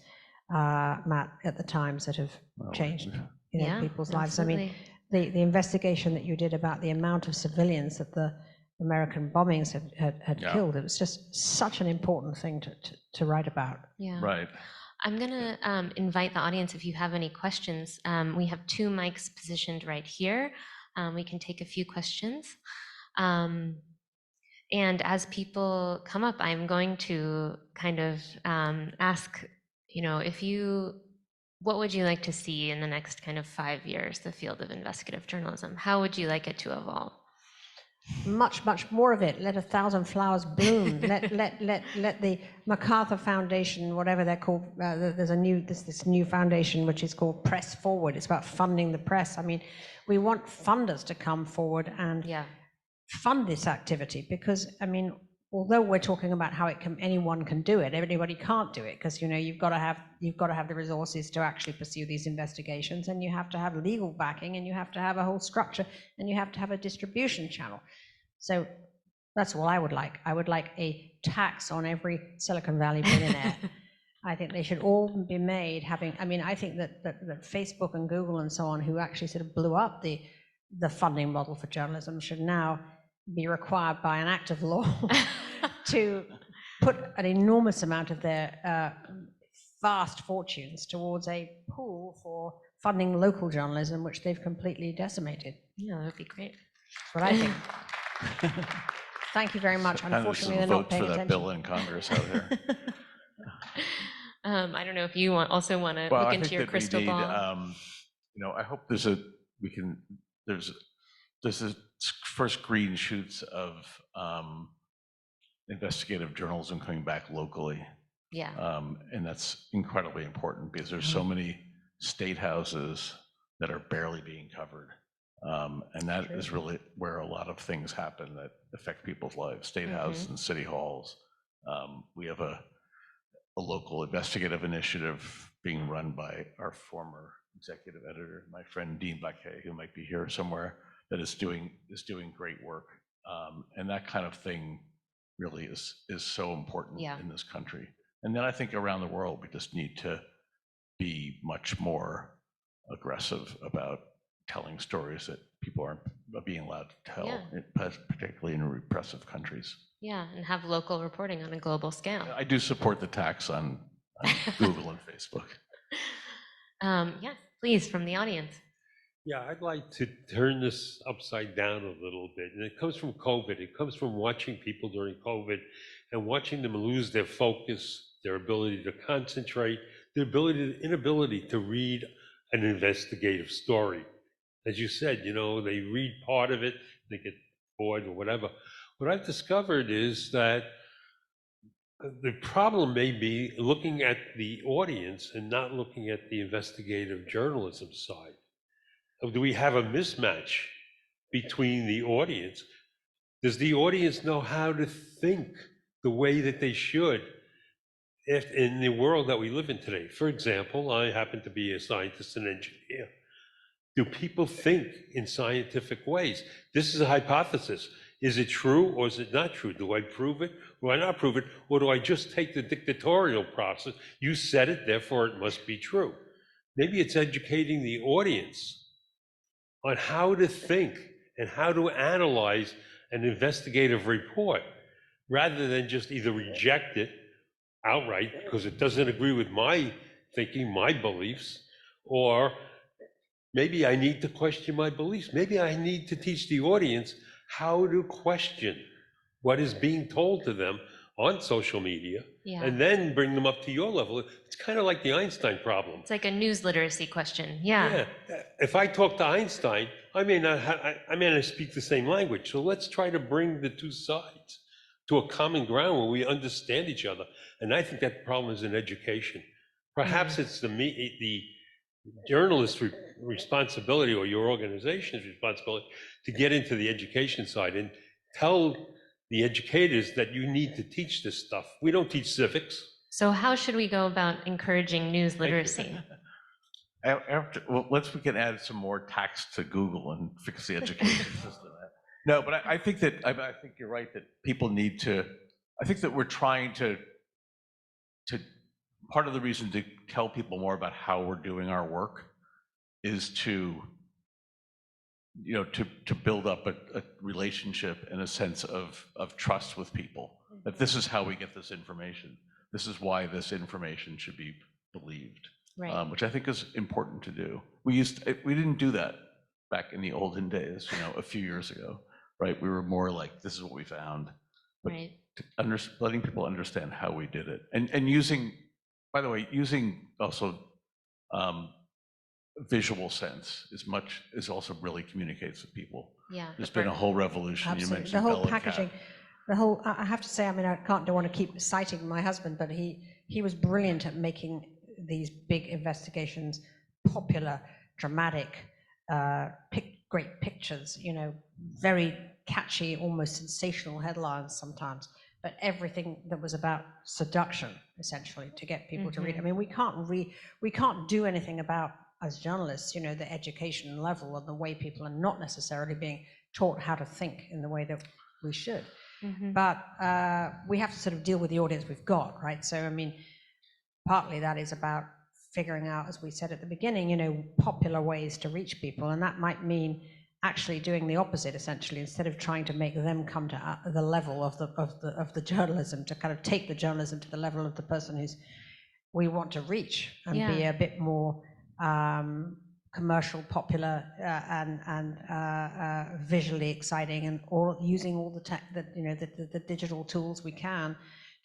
[SPEAKER 4] Matt, at the Times that have changed people's lives. I mean, the investigation that you did about the amount of civilians that the American bombings had killed, it was just such an important thing to write about.
[SPEAKER 2] Yeah.
[SPEAKER 3] Right.
[SPEAKER 2] I'm going to invite the audience, if you have any questions. We have 2 mics positioned right here. We can take a few questions. And as people come up, I'm going to kind of ask, what would you like to see in the next kind of 5 years, the field of investigative journalism? How would you like it to evolve?
[SPEAKER 4] Much, much more of it. Let 1,000 flowers bloom. let the MacArthur Foundation, whatever they're called. There's this new foundation which is called Press Forward. It's about funding the press. I mean, we want funders to come forward and fund this activity, because I mean, although we're talking about how anyone can do it, everybody can't do it, because you've got to have the resources to actually pursue these investigations, and you have to have legal backing, and you have to have a whole structure, and you have to have a distribution channel. So that's all I would like. I would like a tax on every Silicon Valley billionaire. I think they should all be made I think that Facebook and Google and so on, who actually sort of blew up the funding model for journalism, should now be required by an act of law to put an enormous amount of their vast fortunes towards a pool for funding local journalism, which they've completely decimated.
[SPEAKER 2] Yeah, that would be great.
[SPEAKER 4] That's what I think. Thank you very much. Unfortunately, they're not paying attention.
[SPEAKER 3] Vote for that bill in Congress out here.
[SPEAKER 2] I don't know if you also want to
[SPEAKER 3] Well,
[SPEAKER 2] look
[SPEAKER 3] I
[SPEAKER 2] into
[SPEAKER 3] think
[SPEAKER 2] your
[SPEAKER 3] that
[SPEAKER 2] crystal
[SPEAKER 3] we need,
[SPEAKER 2] ball.
[SPEAKER 3] I hope there's a first green shoots of investigative journalism coming back locally.
[SPEAKER 2] Yeah.
[SPEAKER 3] And that's incredibly important because there's so many state houses that are barely being covered. And that is really where a lot of things happen that affect people's lives, state houses and city halls. We have a local investigative initiative being run by our former executive editor, my friend Dean Blackhay, who might be here somewhere, that is doing great work. And that kind of thing really is so important in this country. And then I think around the world, we just need to be much more aggressive about telling stories that people aren't being allowed to tell, particularly in repressive countries.
[SPEAKER 2] Yeah, and have local reporting on a global scale.
[SPEAKER 3] I do support the tax on Google and Facebook.
[SPEAKER 2] Yes, please, from the audience.
[SPEAKER 5] Yeah, I'd like to turn this upside down a little bit. And it comes from COVID. It comes from watching people during COVID and watching them lose their focus, their ability to concentrate, their inability to read an investigative story. As you said, they read part of it, they get bored or whatever. What I've discovered is that the problem may be looking at the audience and not looking at the investigative journalism side. Do we have a mismatch between the audience? Does the audience know how to think the way that they should in the world that we live in today? For example, I happen to be a scientist and engineer. Do people think in scientific ways? This is a hypothesis. Is it true or is it not true? Do I prove it? Do I not prove it? Or do I just take the dictatorial process? You said it, therefore it must be true. Maybe it's educating the audience on how to think and how to analyze an investigative report rather than just either reject it outright because it doesn't agree with my thinking, my beliefs, or maybe I need to question my beliefs. Maybe I need to teach the audience how to question what is being told to them on social media and then bring them up to your level. It's kind of like the Einstein problem.
[SPEAKER 2] It's like a news literacy question.
[SPEAKER 5] Yeah. If I talk to Einstein, I may not speak the same language. So let's try to bring the two sides to a common ground where we understand each other. And I think that problem is in education. Perhaps it's the journalist's responsibility or your organization's responsibility to get into the education side and tell the educators that you need to teach this stuff. We don't teach civics.
[SPEAKER 2] So how should we go about encouraging news literacy?
[SPEAKER 3] We can add some more tax to Google and fix the education system. No, but I think you're right that people need to. I think that we're trying to. Part of the reason to tell people more about how we're doing our work is to build up a relationship and a sense of trust with people. That this is how we get this information. This is why this information should be believed.
[SPEAKER 2] Right.
[SPEAKER 3] Which I think is important to do. We didn't do that back in the olden days, a few years ago, right? We were more like, this is what we found. But
[SPEAKER 2] right.
[SPEAKER 3] Letting people understand how we did it. And using, by the way, also visual sense is also really communicates with people.
[SPEAKER 2] Yeah.
[SPEAKER 3] There's been a whole revolution.
[SPEAKER 4] Absolutely.
[SPEAKER 3] You mentioned
[SPEAKER 4] the whole packaging. I have to say, I don't want to keep citing my husband, but he was brilliant at making these big investigations popular, dramatic, great pictures, very catchy, almost sensational headlines sometimes, but everything that was about seduction, essentially, to get people to read. I mean, we can't do anything about, as journalists, the education level and the way people are not necessarily being taught how to think in the way that we should. But we have to sort of deal with the audience we've got, right? So, I mean, partly that is about figuring out, as we said at the beginning, popular ways to reach people. And that might mean actually doing the opposite, essentially, instead of trying to make them come to the level of the journalism, to kind of take the journalism to the level of the person we want to reach and be a bit more commercial, popular, and visually exciting, and using all the tech that the digital tools we can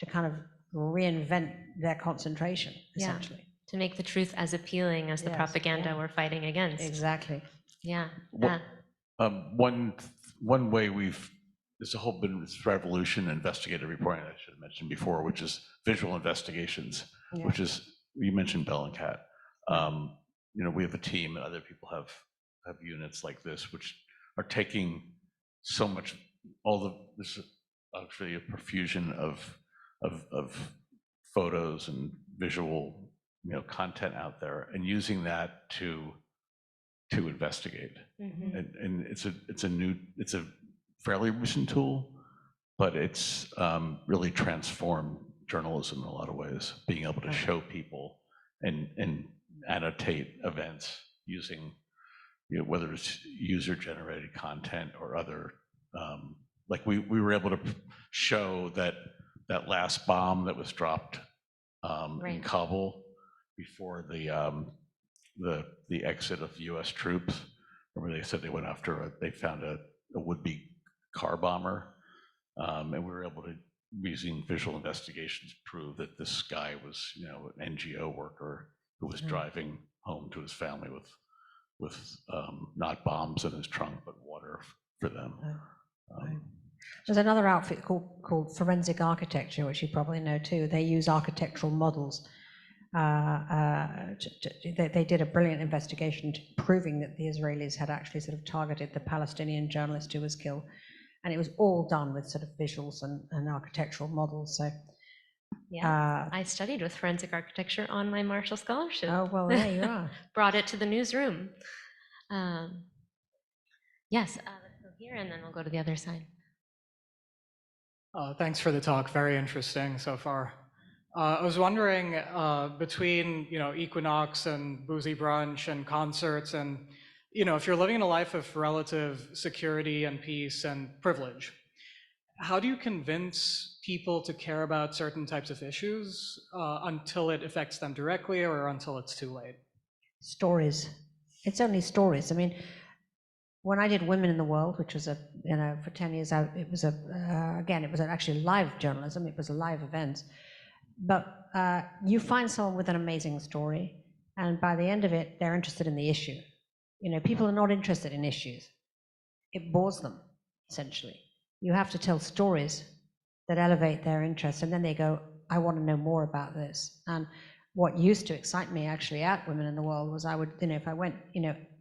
[SPEAKER 4] to kind of reinvent their concentration,
[SPEAKER 2] Yeah.
[SPEAKER 4] essentially.
[SPEAKER 2] To make the truth as appealing as the
[SPEAKER 4] Yes,
[SPEAKER 2] propaganda
[SPEAKER 4] yeah.
[SPEAKER 2] we're fighting against.
[SPEAKER 4] Exactly.
[SPEAKER 2] Yeah.
[SPEAKER 3] What- One way there's a whole been this revolution in investigative reporting I should have mentioned before, which is visual investigations,
[SPEAKER 4] Yeah.
[SPEAKER 3] which is, you mentioned Bellingcat. We have a team and other people have units like this, which are taking so much, there's actually a profusion of photos and visual, content out there, and using that to investigate. And it's a fairly recent tool, but it's really transformed journalism in a lot of ways, being able to show people and annotate events using, whether it's user-generated content or other, like we were able to show that last bomb that was dropped in
[SPEAKER 2] Right.
[SPEAKER 3] Kabul before the exit of U.S. troops. Remember, they said they went after they found a would-be car bomber, and we were able to, using visual investigations, prove that this guy was, an NGO worker who was driving home to his family with not bombs in his trunk, but water for them.
[SPEAKER 4] There's another outfit called Forensic Architecture, which you probably know too. They use architectural models. They did a brilliant investigation proving that the Israelis had actually sort of targeted the Palestinian journalist who was killed. And it was all done with sort of visuals and architectural models. So,
[SPEAKER 2] Yeah, I studied with forensic architecture on my Marshall Scholarship.
[SPEAKER 4] Oh, well, there you are.
[SPEAKER 2] Brought it to the newsroom. Yes, let's go here and then we'll go to the other side.
[SPEAKER 6] Thanks for the talk. Very interesting so far. I was wondering, between Equinox and Boozy Brunch and concerts, and if you're living in a life of relative security and peace and privilege, how do you convince people to care about certain types of issues until it affects them directly or until it's too late? Stories.
[SPEAKER 4] It's only stories. I mean, when I did Women in the World, which was for 10 years out, it was again, it was actually live journalism. It was a live event. But you find someone with an amazing story, and by the end of it, they're interested in the issue. People are not interested in issues. It bores them, essentially. You have to tell stories that elevate their interest, and then they go, I want to know more about this. And what used to excite me actually at Women in the World was I would, if I went,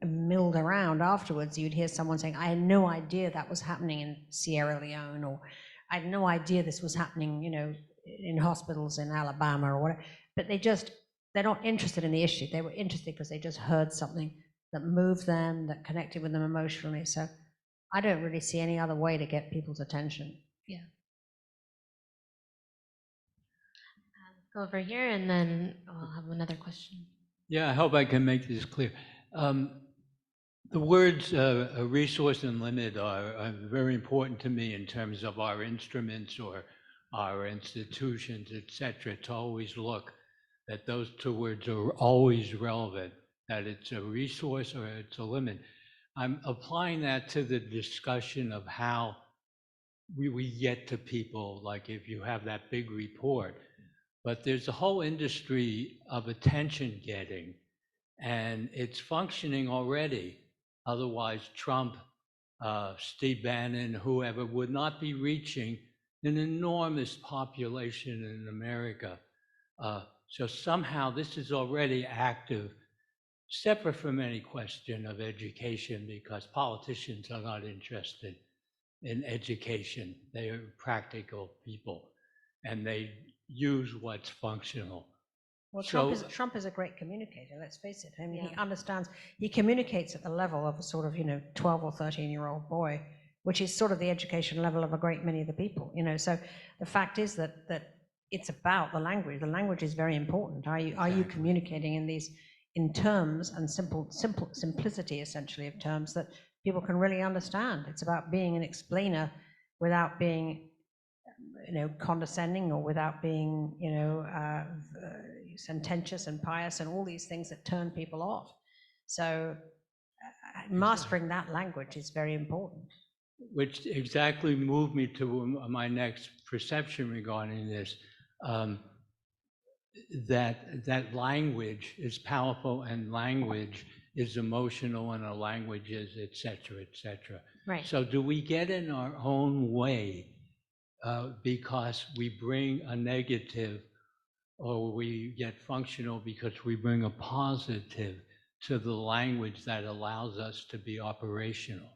[SPEAKER 4] milled around afterwards, you'd hear someone saying, I had no idea that was happening in Sierra Leone, or I had no idea this was happening, in hospitals in Alabama or whatever. But they're not interested in the issue. They were interested because they just heard something that moved them, that connected with them emotionally. So I don't really see any other way to get people's attention.
[SPEAKER 2] Yeah. Go over here and then I'll have another question.
[SPEAKER 7] Yeah, I hope I can make this clear. The words resource and limit are very important to me in terms of our instruments or our institutions, etc., to always look that those two words are always relevant, that it's a resource or it's a limit. I'm applying that to the discussion of how we get to people, like if you have that big report. But there's a whole industry of attention getting, and it's functioning already. Otherwise, Trump, Steve Bannon, whoever, would not be reaching an enormous population in America. So somehow this is already active, separate from any question of education, because politicians are not interested in education. They are practical people, and they use what's functional.
[SPEAKER 4] Well,
[SPEAKER 7] So-
[SPEAKER 4] Trump is a great communicator, let's face it. I mean, he understands, he communicates at the level of a sort of, 12 or 13-year-old boy, which is sort of the education level of a great many of the people, So the fact is that it's about the language. The language is very important. Are you communicating in terms and simplicity, essentially, of terms that people can really understand? It's about being an explainer without being, condescending, or without being, sententious and pious and all these things that turn people off. So mastering that language is very important.
[SPEAKER 7] Which exactly moved me to my next perception regarding this. that language is powerful and language is emotional and a language is et cetera, et cetera.
[SPEAKER 2] Right.
[SPEAKER 7] So do we get in our own way because we bring a negative, or we get functional because we bring a positive to the language that allows us to be operational?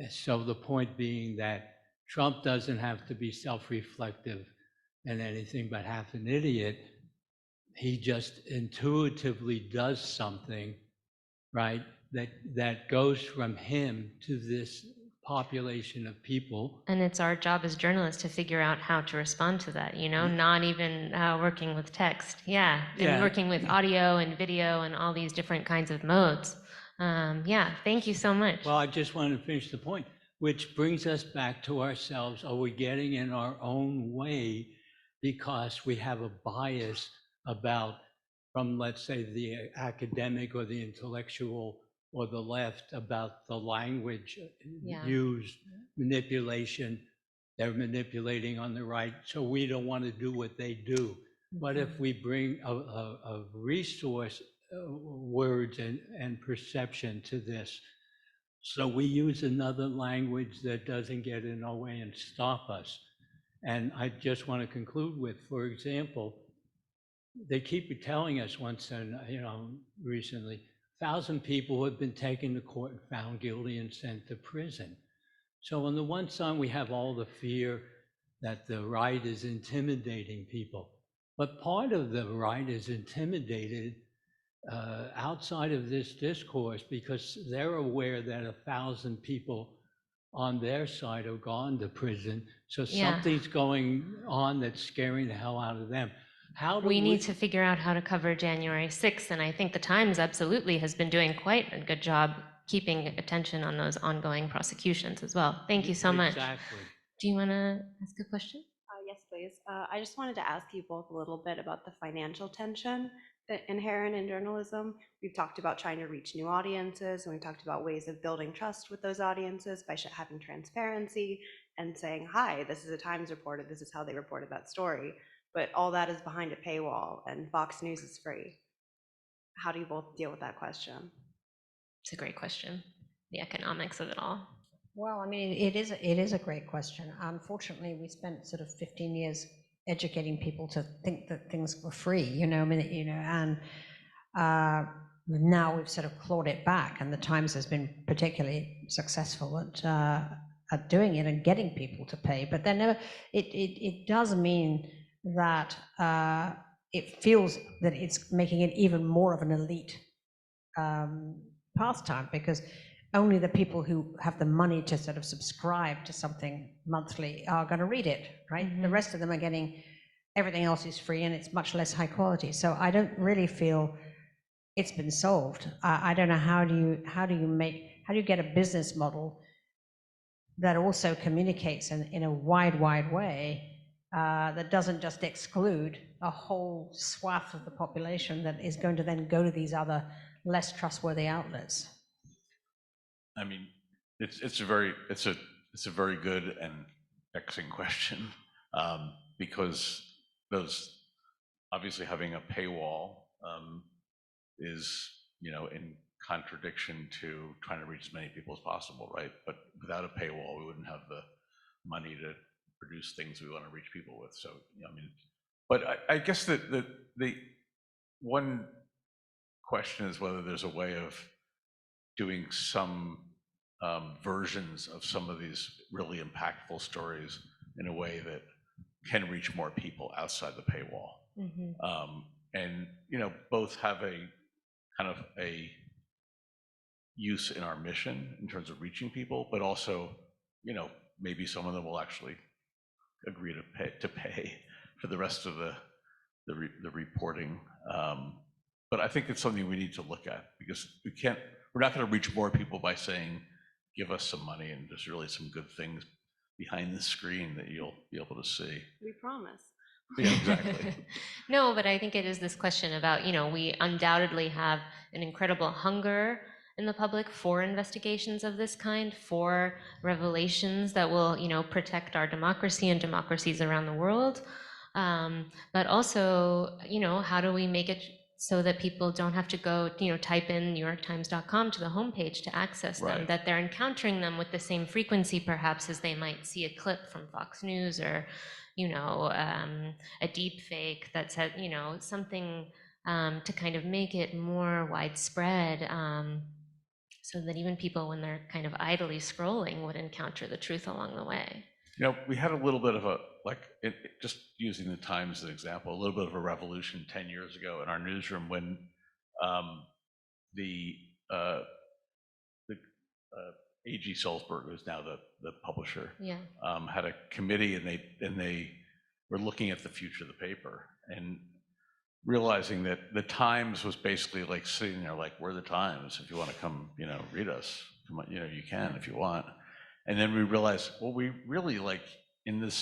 [SPEAKER 7] So the point being that Trump doesn't have to be self-reflective and anything but half an idiot. He just intuitively does something, right, that goes from him to this population of people.
[SPEAKER 2] And it's our job as journalists to figure out how to respond to that, not even working with text. Yeah, and working with audio and video and all these different kinds of modes. Thank you so much.
[SPEAKER 7] Well, I just wanted to finish the point, which brings us back to ourselves. Are we getting in our own way because we have a bias about, from, let's say, the academic or the intellectual or the left, about the language used, manipulation, they're manipulating on the right, so we don't want to do what they do. But if we bring a resource, words and perception to this, so we use another language that doesn't get in our way and stop us. And I just want to conclude with, for example, they keep telling us once, and recently, 1,000 people have been taken to court and found guilty and sent to prison. So on the one side, we have all the fear that the right is intimidating people. But part of the right is intimidated outside of this discourse because they're aware that 1,000 people on their side have gone to prison. So something's going on that's scaring the hell out of them. We
[SPEAKER 2] need to figure out how to cover January 6th, and I think the Times absolutely has been doing quite a good job keeping attention on those ongoing prosecutions as well. Thank you so much.
[SPEAKER 7] Exactly.
[SPEAKER 2] Do you want to ask a question?
[SPEAKER 8] Yes, please. I just wanted to ask you both a little bit about the financial tension that inherent in journalism. We've talked about trying to reach new audiences, and we've talked about ways of building trust with those audiences by having transparency and saying, hi, this is a Times reported, this is how they reported that story. But all that is behind a paywall, and Fox News is free. How do you both deal with that question?
[SPEAKER 2] It's a great question, the economics of it all.
[SPEAKER 4] Well, I mean, it is a great question. Unfortunately, we spent sort of 15 years educating people to think that things were free, and now we've sort of clawed it back, and the Times has been particularly successful at doing it and getting people to pay. But then it does mean that it feels that it's making it even more of an elite pastime, because only the people who have the money to sort of subscribe to something monthly are going to read it, right? The rest of them are getting, everything else is free and it's much less high quality. So I don't really feel it's been solved. I don't know, how do you get a business model that also communicates in a wide way, that doesn't just exclude a whole swath of the population that is going to then go to these other less trustworthy outlets?
[SPEAKER 3] I mean, it's a very good and vexing question, because those, obviously having a paywall is in contradiction to trying to reach as many people as possible, right? But without a paywall, we wouldn't have the money to produce things we want to reach people with. So I mean, but I guess that the one question is whether there's a way of doing some versions of some of these really impactful stories in a way that can reach more people outside the paywall. And both have a kind of a use in our mission in terms of reaching people, but also maybe some of them will actually agree to pay for the rest of the reporting. But I think it's something we need to look at, because we're not going to reach more people by saying, give us some money and there's really some good things behind the screen that you'll be able to see.
[SPEAKER 8] We promise.
[SPEAKER 3] Yeah, exactly.
[SPEAKER 2] No, but I think it is this question about, we undoubtedly have an incredible hunger in the public for investigations of this kind, for revelations that will, protect our democracy and democracies around the world. But also, how do we make it so that people don't have to go, type in NewYorkTimes.com to the homepage to access them,
[SPEAKER 3] Right.
[SPEAKER 2] that they're encountering them with the same frequency perhaps as they might see a clip from Fox News or, a deep fake that said, something to kind of make it more widespread, so that even people, when they're kind of idly scrolling, would encounter the truth along the way.
[SPEAKER 3] We had a little bit of a, just using the Times as an example, a little bit of a revolution 10 years ago in our newsroom when the A.G. Sulzberg, who's now the publisher,
[SPEAKER 2] Yeah.
[SPEAKER 3] had a committee, and they were looking at the future of the paper and realizing that the Times was basically like sitting there like, we're the Times. If you want to come, read us, come on, you can if you want. And then we realized, well, we really in the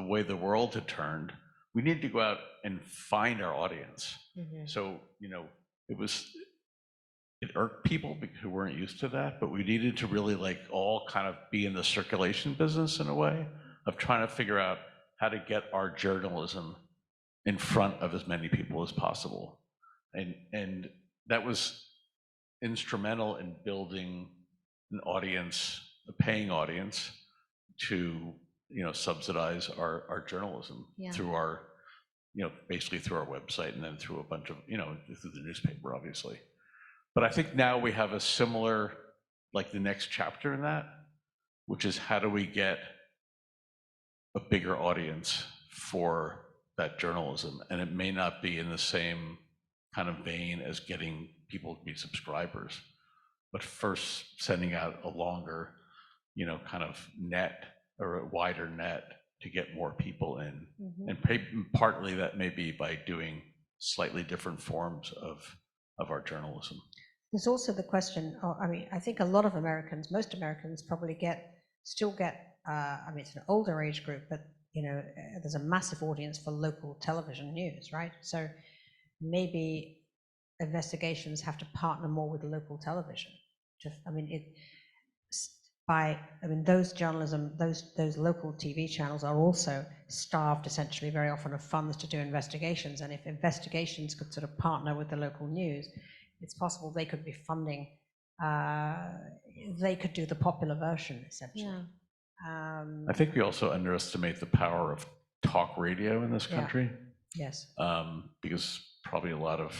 [SPEAKER 3] way the world had turned, we need to go out and find our audience.
[SPEAKER 2] Mm-hmm.
[SPEAKER 3] So, it irked people who weren't used to that, but we needed to really all kind of be in the circulation business in a way of trying to figure out how to get our journalism in front of as many people as possible. And that was instrumental in building an audience, a paying audience, to subsidize our journalism.
[SPEAKER 2] Yeah.
[SPEAKER 3] Through our, basically through our website, and then through a bunch of, through the newspaper, obviously. But I think now we have a similar, the next chapter in that, which is how do we get a bigger audience for that journalism? And it may not be in the same kind of vein as getting people to be subscribers, but first sending out a longer, kind of net, or a wider net, to get more people in.
[SPEAKER 2] Mm-hmm.
[SPEAKER 3] And partly that may be by doing slightly different forms of our journalism.
[SPEAKER 4] There's also the question, I think a lot of Americans, most Americans probably still get, it's an older age group, but there's a massive audience for local television news, right? So maybe investigations have to partner more with local television. Those journalism, those local TV channels are also starved essentially very often of funds to do investigations. And if investigations could sort of partner with the local news, it's possible they could be funding, they could do the popular version essentially.
[SPEAKER 2] Yeah.
[SPEAKER 3] I think we also underestimate the power of talk radio in this country.
[SPEAKER 4] Yes.
[SPEAKER 3] Because probably a lot of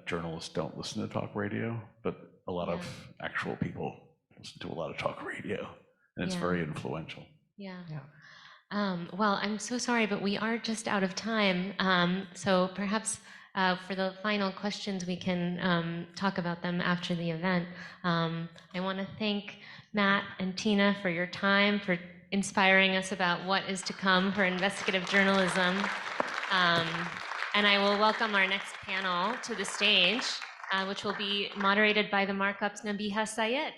[SPEAKER 3] journalists don't listen to talk radio, but a lot of actual people listen to a lot of talk radio, and it's very influential.
[SPEAKER 2] Yeah. Well, I'm so sorry, but we are just out of time. So perhaps for the final questions, we can talk about them after the event. I want to thank Matt and Tina for your time, for inspiring us about what is to come for investigative journalism. And I will welcome our next panel to the stage, which will be moderated by the Markup's Nabiha Sayed.